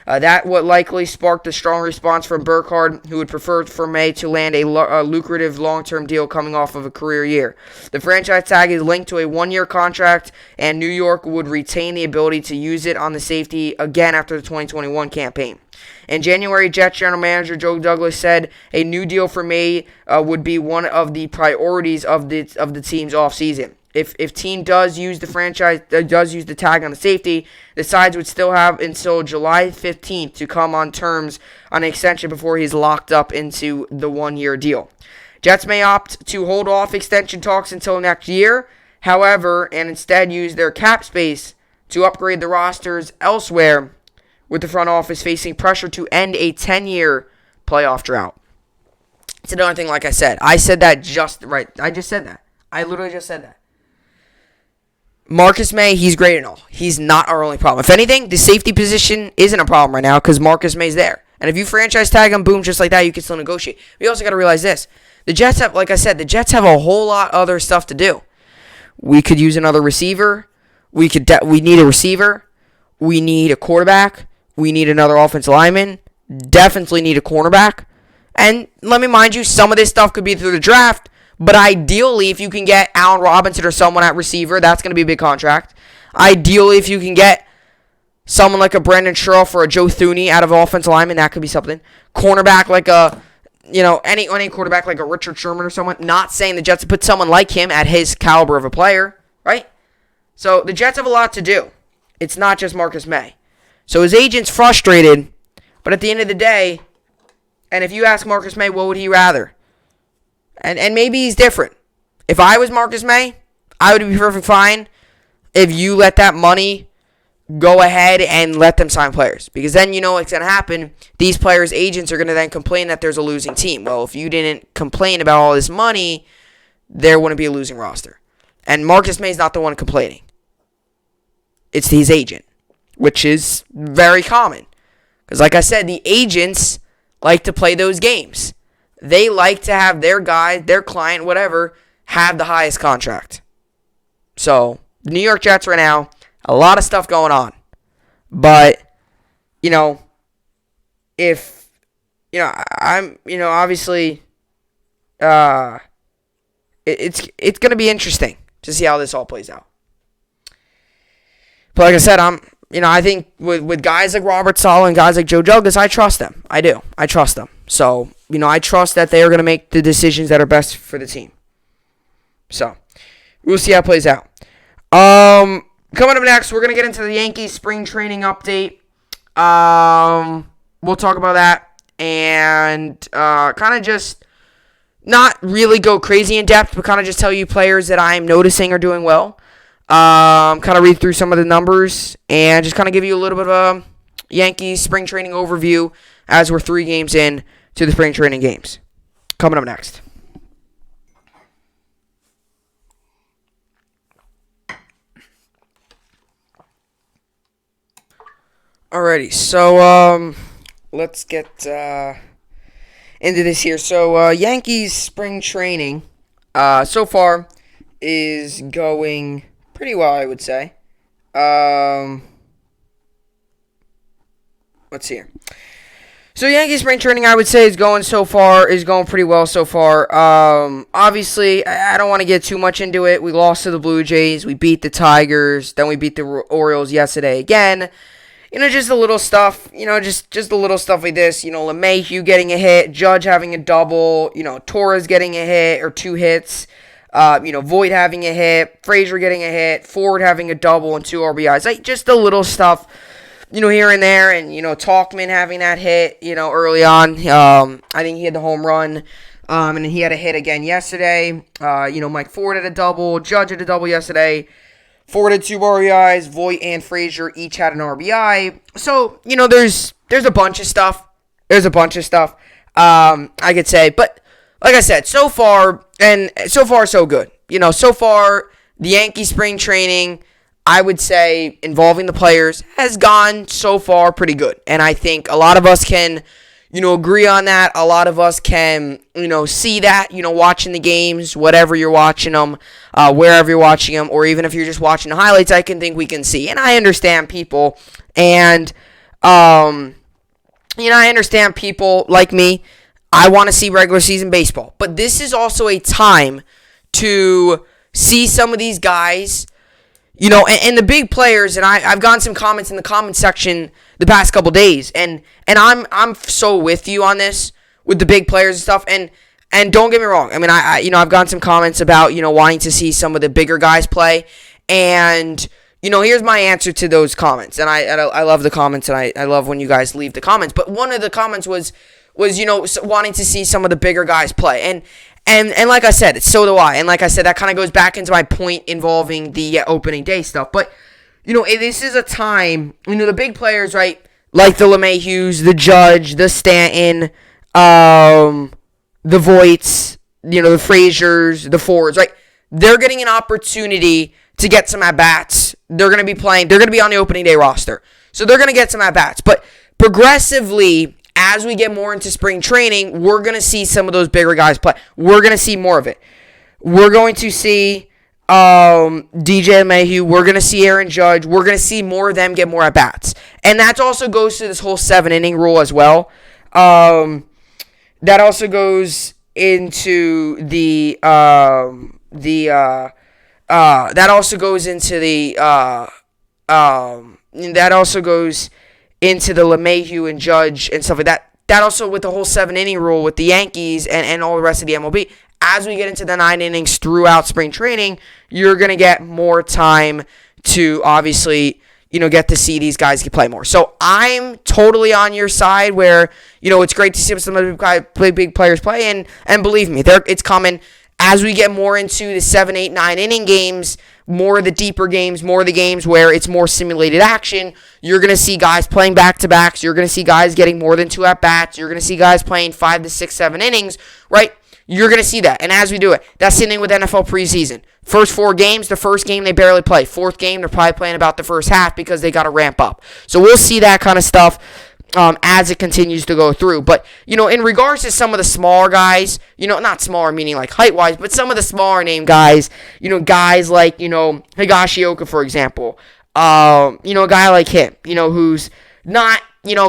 That would likely spark a strong response from Burkhardt, who would prefer for May to land a lucrative long-term deal coming off of a career year. The franchise tag is linked to a 1-year contract, and New York would retain the ability to use it on the safety again after the 2021 campaign. In January, Jets general manager Joe Douglas said a new deal for May would be one of the priorities of the team's offseason. If team does use the tag on the safety, the sides would still have until July 15th to come on terms on an extension before he's locked up into the 1-year deal. Jets may opt to hold off extension talks until next year, however, and instead use their cap space to upgrade the rosters elsewhere, with the front office facing pressure to end a 10-year playoff drought. It's another thing, like I said. I said that just right. I just said that. I literally just said that. Marcus May, he's great and all. He's not our only problem. If anything, the safety position isn't a problem right now because Marcus May's there. And if you franchise tag him, boom, just like that, you can still negotiate. We also got to realize this. The Jets have, like I said, a whole lot other stuff to do. We could use another receiver. We need a receiver. We need a quarterback. We need another offensive lineman. Definitely need a cornerback. And let me mind you, some of this stuff could be through the draft. But ideally, if you can get Allen Robinson or someone at receiver, that's going to be a big contract. Ideally, if you can get someone like a Brandon Scherl or a Joe Thuney out of offensive lineman, that could be something. Cornerback like any quarterback like a Richard Sherman or someone. Not saying the Jets put someone like him at his caliber of a player, right? So the Jets have a lot to do. It's not just Marcus May. So his agent's frustrated, but at the end of the day, and if you ask Marcus May, what would he rather? And maybe he's different. If I was Marcus May, I would be perfectly fine if you let that money go ahead and let them sign players. Because then you know what's going to happen. These players' agents are going to then complain that there's a losing team. Well, if you didn't complain about all this money, there wouldn't be a losing roster. And Marcus May's not the one complaining. It's his agent, which is very common. Because like I said, the agents like to play those games. They like to have their guy, their client, whatever, have the highest contract. So, the New York Jets right now, a lot of stuff going on. But, if, I'm, obviously, it's going to be interesting to see how this all plays out. But like I said, I think with guys like Robert Saleh and guys like Joe Douglas, I trust them. I do. I trust them. So, I trust that they are going to make the decisions that are best for the team. So, we'll see how it plays out. Coming up next, we're going to get into the Yankees spring training update. We'll talk about that and kind of just not really go crazy in depth, but kind of just tell you players that I'm noticing are doing well. Kind of read through some of the numbers and just kind of give you a little bit of a Yankees spring training overview as we're 3 games in to the spring training games. Coming up next. Alrighty, so let's get into this here. So Yankees spring training so far is going pretty well, I would say. Let's see here. So Yankees spring training, I would say, is going pretty well so far. Obviously, I don't want to get too much into it. We lost to the Blue Jays. We beat the Tigers. Then we beat the Orioles yesterday again. Just the little stuff. Just the little stuff like this. LeMahieu getting a hit, Judge having a double. Torres getting a hit or 2 hits. Voit having a hit, Frazier getting a hit, Ford having a double and 2 RBIs. Like, just the little stuff, here and there. And, Talkman having that hit, early on. I think he had the home run. And he had a hit again yesterday. Mike Ford had a double. Judge had a double yesterday. Ford had 2 RBIs. Voit and Frazier each had an RBI. So, there's a bunch of stuff. I could say. But, like I said, so far, so good. So far, the Yankee spring training, I would say, involving the players, has gone so far pretty good. And I think a lot of us can, agree on that. A lot of us can, see that, watching the games, whatever you're watching them, wherever you're watching them, or even if you're just watching the highlights, I can think we can see. And I understand people, and, I understand people like me. I want to see regular season baseball. But this is also a time to see some of these guys, and the big players, and I've gotten some comments in the comment section the past couple days, and I'm so with you on this, with the big players and stuff, and don't get me wrong, I mean, I've gotten some comments about, wanting to see some of the bigger guys play, and, here's my answer to those comments, and I love the comments, and I love when you guys leave the comments, but one of the comments was wanting to see some of the bigger guys play. And like I said, so do I. And like I said, that kind of goes back into my point involving the opening day stuff. But, this is a time, the big players, right, like the LeMahieu's, the Judge, the Stanton, the Voits, the Fraziers, the Fords, right, they're getting an opportunity to get some at-bats. They're going to be playing. They're going to be on the opening day roster. So they're going to get some at-bats. But progressively, as we get more into spring training, we're going to see some of those bigger guys play. We're going to see more of it. We're going to see DJ LeMahieu. We're going to see Aaron Judge. We're going to see more of them get more at-bats. And that also goes to this whole 7-inning rule as well. That also goes into the that also goes into the LeMahieu and Judge and stuff like that. That also with the whole 7-inning rule with the Yankees and all the rest of the MLB. As we get into the 9 innings throughout spring training, you're going to get more time to obviously, get to see these guys play more. So I'm totally on your side where, it's great to see some of the big players play. And believe me, it's coming. As we get more into the 7, 8, 9 inning games, more of the deeper games, more of the games where it's more simulated action, you're going to see guys playing back-to-backs. You're going to see guys getting more than 2 at-bats. You're going to see guys playing 5 to 6, 7 innings, right? You're going to see that. And as we do it, that's the same thing with NFL preseason. First 4 games, the first game they barely play. Fourth game, they're probably playing about the first half because they got to ramp up. So we'll see that kind of stuff as it continues to go through. But, in regards to some of the smaller guys, not smaller meaning like height-wise, but some of the smaller name guys, guys like, Higashioka, for example. A guy like him, who's not,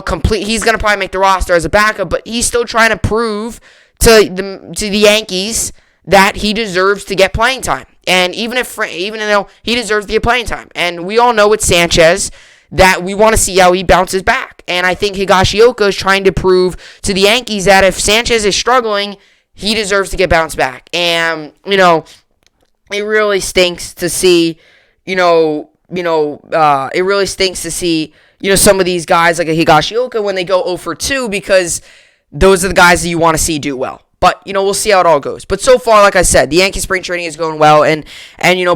complete. He's going to probably make the roster as a backup, but he's still trying to prove to the Yankees that he deserves to get playing time. And even though he deserves to get playing time. And we all know with Sanchez that we want to see how he bounces back. And I think Higashioka is trying to prove to the Yankees that if Sanchez is struggling, he deserves to get bounced back. And, it really stinks to see, it really stinks to see, some of these guys like a Higashioka when they go 0 for 2 because those are the guys that you want to see do well. But, we'll see how it all goes. But so far, like I said, the Yankee spring training is going well. And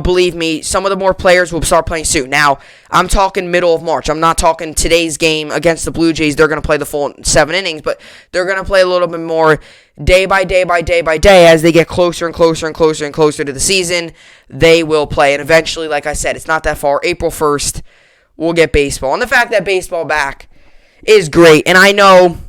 believe me, some of the more players will start playing soon. Now, I'm talking middle of March. I'm not talking today's game against the Blue Jays. They're going to play the full 7 innings. But they're going to play a little bit more day by day by day by day as they get closer and closer and closer and closer to the season. They will play. And eventually, like I said, it's not that far. April 1st, we'll get baseball. And the fact that baseball back is great. And I know,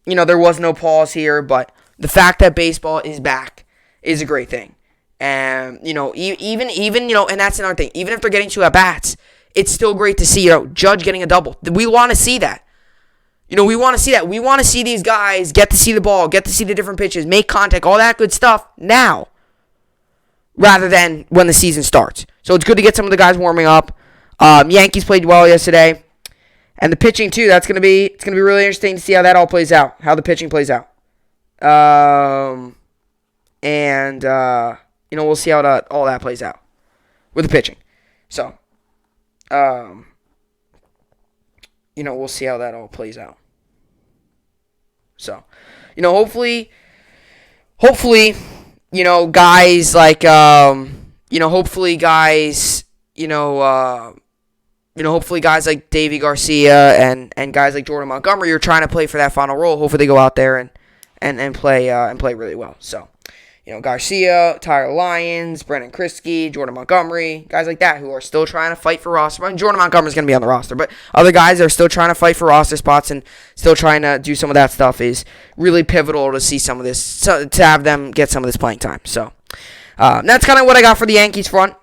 there was no pause here, but the fact that baseball is back is a great thing. And, even and that's another thing. Even if they're getting 2 at-bats, it's still great to see, Judge getting a double. We want to see that. We want to see that. We want to see these guys get to see the ball, get to see the different pitches, make contact, all that good stuff now, rather than when the season starts. So it's good to get some of the guys warming up. Yankees played well yesterday. And the pitching, too, it's going to be really interesting to see how that all plays out, how the pitching plays out. We'll see how all that plays out with the pitching. So, we'll see how that all plays out. So, hopefully, guys like, hopefully guys like Davy Garcia and guys like Jordan Montgomery are trying to play for that final role. Hopefully they go out there and play really well. So, Garcia, Tyler Lyons, Brendan Kriske, Jordan Montgomery, guys like that who are still trying to fight for roster. I mean, Jordan Montgomery's going to be on the roster, but other guys that are still trying to fight for roster spots and still trying to do some of that stuff is really pivotal to see some of this, to have them get some of this playing time. So, that's kind of what I got for the Yankees front.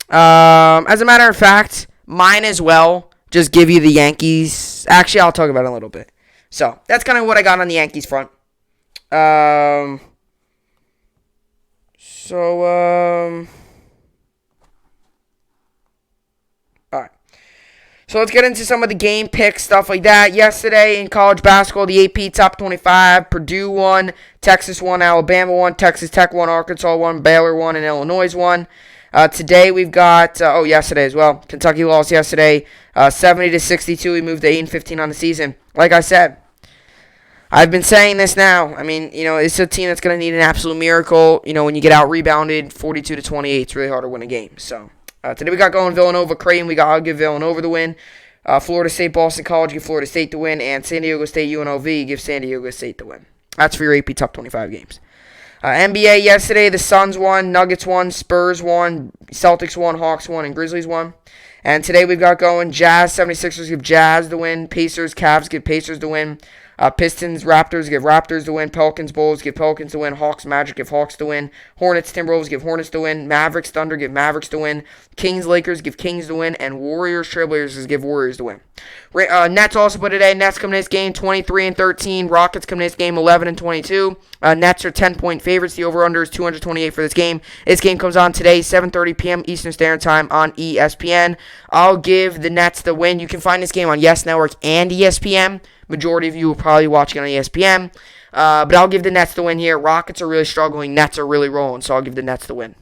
As a matter of fact, mine as well, just give you the Yankees. Actually, I'll talk about it in a little bit. So, that's kind of what I got on the Yankees front. All right. So let's get into some of the game picks, stuff like that. Yesterday in college basketball, the AP Top 25, Purdue won, Texas won, Alabama won, Texas Tech won, Arkansas won, Baylor won, and Illinois won. Today we've got, yesterday as well, Kentucky lost yesterday, 70-62. We moved to 8-15 on the season. Like I said, I've been saying this now. I mean, it's a team that's going to need an absolute miracle. When you get out rebounded 42-28, it's really hard to win a game. So, today we got going Villanova, Creighton. I'll give Villanova the win. Florida State, Boston College, give Florida State the win. And San Diego State, UNLV, give San Diego State the win. That's for your AP Top 25 games. NBA yesterday, the Suns won, Nuggets won, Spurs won, Celtics won, Hawks won, and Grizzlies won. And today we've got going Jazz, 76ers give Jazz the win. Pacers, Cavs give Pacers the win. Pistons, Raptors give Raptors the win. Pelicans, Bulls give Pelicans the win. Hawks, Magic give Hawks the win. Hornets, Timberwolves give Hornets the win. Mavericks, Thunder give Mavericks the win. Kings, Lakers give Kings the win. And Warriors, Trailblazers give Warriors the win. Nets also put today. Nets come in this game 23-13. Rockets come in this game 11-22. Nets are 10-point favorites. The over-under is 228 for this game. This game comes on today, 7:30 p.m. Eastern Standard Time on ESPN. I'll give the Nets the win. You can find this game on Yes Network and ESPN. Majority of you will probably watch it on ESPN. But I'll give the Nets the win here. Rockets are really struggling. Nets are really rolling, so I'll give the Nets the win.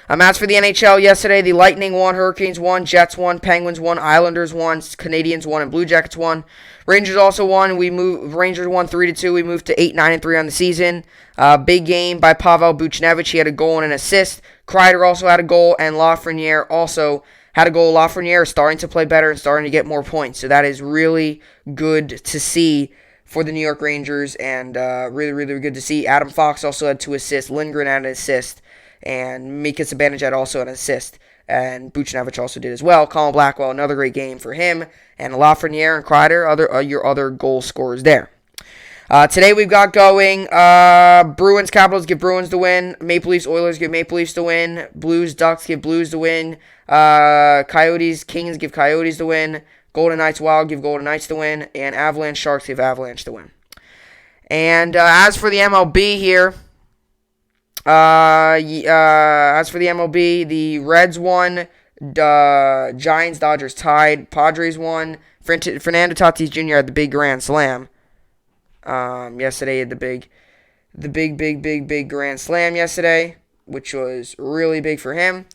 As for the NHL yesterday, the Lightning won, Hurricanes won, Jets won, Penguins won, Islanders won, Canadians won, and Blue Jackets won. Rangers also won. Rangers won 3-2. We moved to 8-9-3 on the season. Big game by Pavel Buchnevich. He had a goal and an assist. Kreider also had a goal, and Lafreniere also had a goal. Lafreniere is starting to play better and starting to get more points. So that is really good to see for the New York Rangers, and really, really good to see. Adam Fox also had 2 assists. Lindgren had an assist, and Mika Zibanejad also had an assist. And Buchnevich also did as well. Colin Blackwell, another great game for him. And Lafreniere and Kreider, your other goal scorers there. Today we've got going Bruins, Capitals give Bruins the win. Maple Leafs, Oilers give Maple Leafs the win. Blues, Ducks give Blues the win. Coyotes, Kings give Coyotes the win. Golden Knights, Wild give Golden Knights the win. And Avalanche, Sharks give Avalanche the win. And as for the MLB here, the Reds won. Giants, Dodgers tied. Padres won. Fernando Tatis Jr. had the big grand slam. Yesterday he had the big grand slam yesterday, which was really big for him.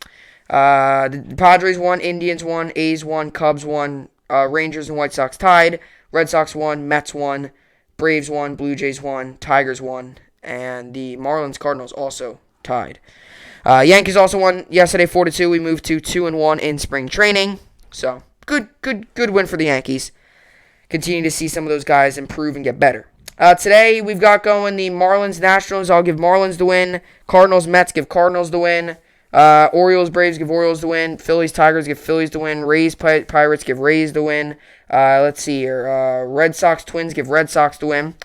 The Padres won, Indians won, A's won, Cubs won, Rangers and White Sox tied. Red Sox won, Mets won, Braves won, Blue Jays won, Tigers won, and the Marlins Cardinals also tied. Yankees also won yesterday 4-2. We moved to 2-1 in spring training. So good win for the Yankees. Continue to see some of those guys improve and get better. Today we've got going the Marlins Nationals. I'll give Marlins the win. Cardinals Mets give Cardinals the win. Orioles Braves give Orioles the win. Phillies Tigers give Phillies the win. Rays Pirates give Rays the win. Let's see here. Red Sox Twins give Red Sox the win.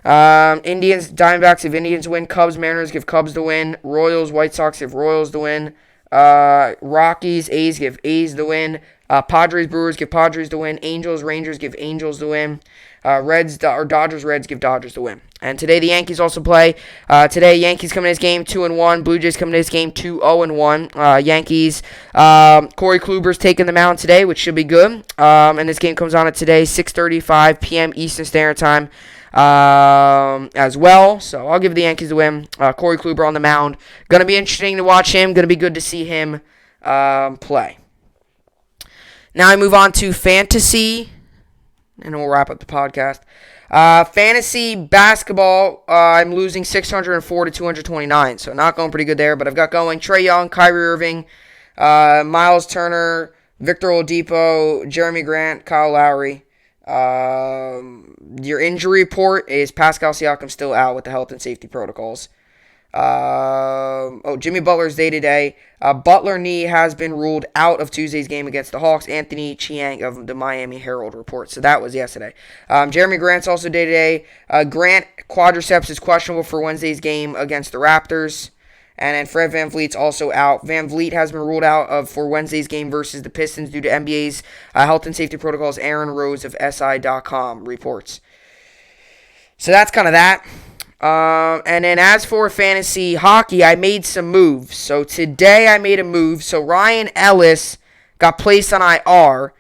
Indians Diamondbacks give Indians the win. Cubs Mariners give Cubs the win. Royals White Sox give Royals the win. Rockies A's give A's the win. Padres Brewers give Padres the win. Angels Rangers give Angels the win. Dodgers Reds give Dodgers the win. And today the Yankees also play. Today Yankees coming in this game 2-1. Blue Jays coming in this game 2-0-1. Yankees. Corey Kluber's taking the mound today, which should be good. And this game comes on at today 6:35 p.m. Eastern Standard Time. As well. So I'll give the Yankees the win. Corey Kluber on the mound. Gonna be interesting to watch him. Gonna be good to see him play. Now I move on to fantasy, and we'll wrap up the podcast. Fantasy basketball, I'm losing 604 to 229, so not going pretty good there. But I've got going Trae Young, Kyrie Irving, Miles Turner, Victor Oladipo, Jeremy Grant, Kyle Lowry. Your injury report is Pascal Siakam still out with the health and safety protocols. Jimmy Butler's day-to-day. Butler knee has been ruled out of Tuesday's game against the Hawks. Anthony Chiang of the Miami Herald reports. So that was yesterday. Jeremy Grant's also day-to-day. Grant quadriceps is questionable for Wednesday's game against the Raptors. And then Fred VanVleet's also out. VanVleet has been ruled out for Wednesday's game versus the Pistons due to NBA's health and safety protocols. Aaron Rose of SI.com reports. So that's kind of that. And then as for fantasy hockey, I made some moves. So today I made a move. So Ryan Ellis got placed on IR.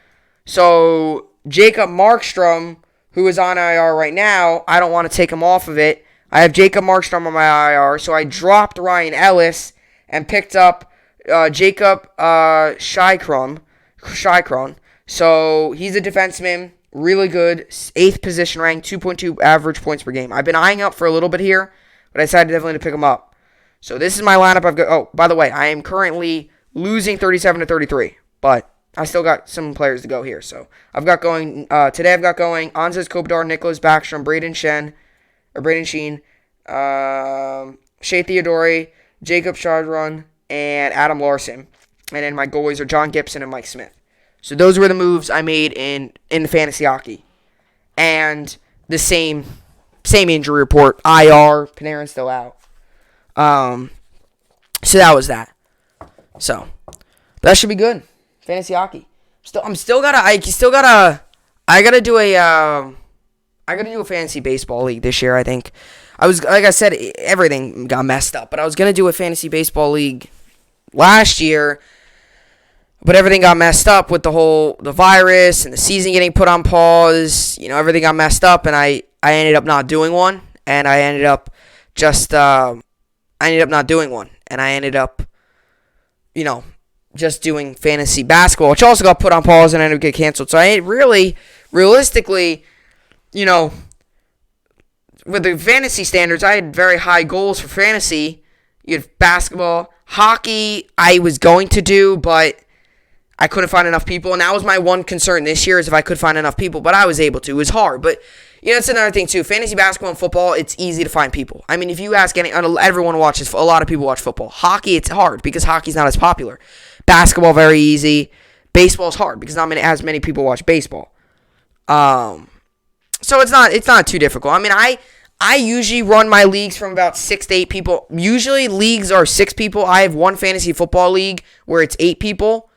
So Jacob Markstrom, who is on IR right now, I don't want to take him off of it. I have Jacob Markstrom on my IR. So I dropped Ryan Ellis and picked up Jacob Chychrun. So he's a defenseman. Really good, 8th position ranked, 2.2 average points per game. I've been eyeing up for a little bit here, but I decided definitely to pick him up. So this is my lineup. I've got. Oh, by the way, I am currently losing 37 to 33, but I still got some players to go here. So I've got going today. I've got going Anzes Kopitar, Nicholas Backstrom, Braden Sheen, Shea Theodore, Jacob Chardron, and Adam Larson. And then my goalies are John Gibson and Mike Smith. So those were the moves I made in the fantasy hockey. And the same injury report. IR, Panarin's still out. So that was that. So that should be good. Fantasy hockey. I gotta do a fantasy baseball league this year, I think. Like I said, everything got messed up, but I was gonna do a fantasy baseball league last year. But everything got messed up with the virus and the season getting put on pause. You know, everything got messed up, and I ended up not doing one. And I ended up not doing one. And I ended up, just doing fantasy basketball, which also got put on pause and ended up getting canceled. So I really, realistically, with the fantasy standards, I had very high goals for fantasy. You had basketball, hockey, I was going to do, but I couldn't find enough people, and that was my one concern this year is if I could find enough people, but I was able to. It was hard, but, That's another thing, too. Fantasy basketball and football, it's easy to find people. I mean, if you ask everyone watches, a lot of people watch football. Hockey, it's hard because hockey's not as popular. Basketball, very easy. Baseball's hard because not as many people watch baseball. So it's not too difficult. I mean, I usually run my leagues from about 6 to 8 people. Usually, leagues are 6 people. I have one fantasy football league where it's 8 people.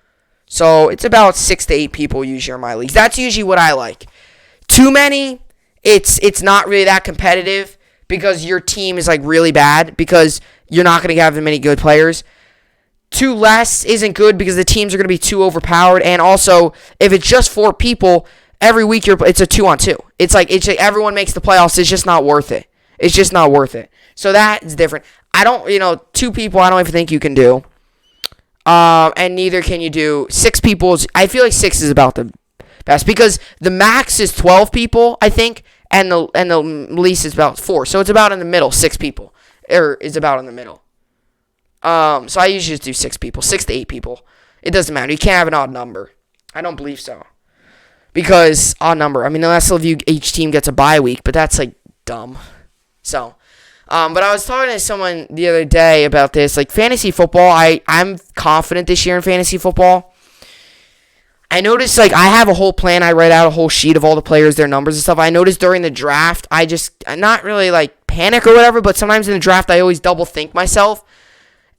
So it's about 6 to 8 people usually are my leagues. That's usually what I like. Too many, it's not really that competitive because your team is like really bad because you're not going to have that many good players. Too less isn't good because the teams are going to be too overpowered. And also, if it's just 4 people, every week it's a 2-on-2. It's like everyone makes the playoffs. It's just not worth it. It's just not worth it. So that's different. 2 people I don't even think you can do. And neither can you do 6 people. I feel like 6 is about the best because the max is 12 people, I think, and the least is about 4. So it's about in the middle, 6 people. Is about in the middle. So I usually just do 6 people, 6 to 8 people. It doesn't matter. You can't have an odd number. I don't believe so. Because odd number. I mean, unless each team gets a bye week, but that's like dumb. So, but I was talking to someone the other day about this, like fantasy football. I'm confident this year in fantasy football. I noticed like I have a whole plan. I write out a whole sheet of all the players, their numbers and stuff. I noticed during the draft, I'm not really like panic or whatever, but sometimes in the draft I always double think myself.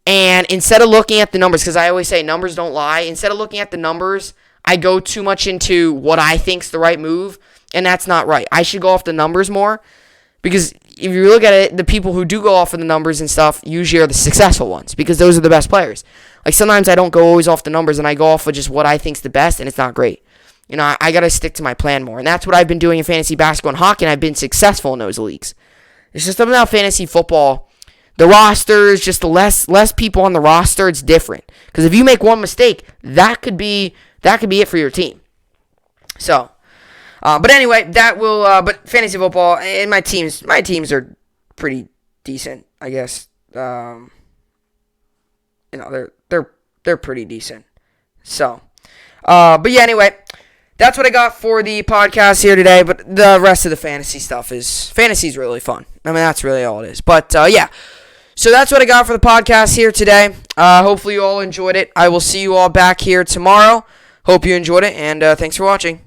And instead of looking at the numbers, because I always say numbers don't lie, instead of looking at the numbers, I go too much into what I think's the right move, and that's not right. I should go off the numbers more, because if you look at it, the people who do go off of the numbers and stuff usually are the successful ones, because those are the best players. Like sometimes I don't go always off the numbers, and I go off of just what I think's the best, and it's not great. I got to stick to my plan more, and that's what I've been doing in fantasy basketball and hockey, and I've been successful in those leagues. It's just something about fantasy football. The rosters, just the less people on the roster, it's different. Because if you make one mistake, that could be it for your team. So, but anyway, but fantasy football and my teams are pretty decent, I guess. They're pretty decent. So, but yeah, anyway, that's what I got for the podcast here today. But the rest of the fantasy's really fun. I mean, that's really all it is. But yeah. So that's what I got for the podcast here today. Hopefully you all enjoyed it. I will see you all back here tomorrow. Hope you enjoyed it, and thanks for watching.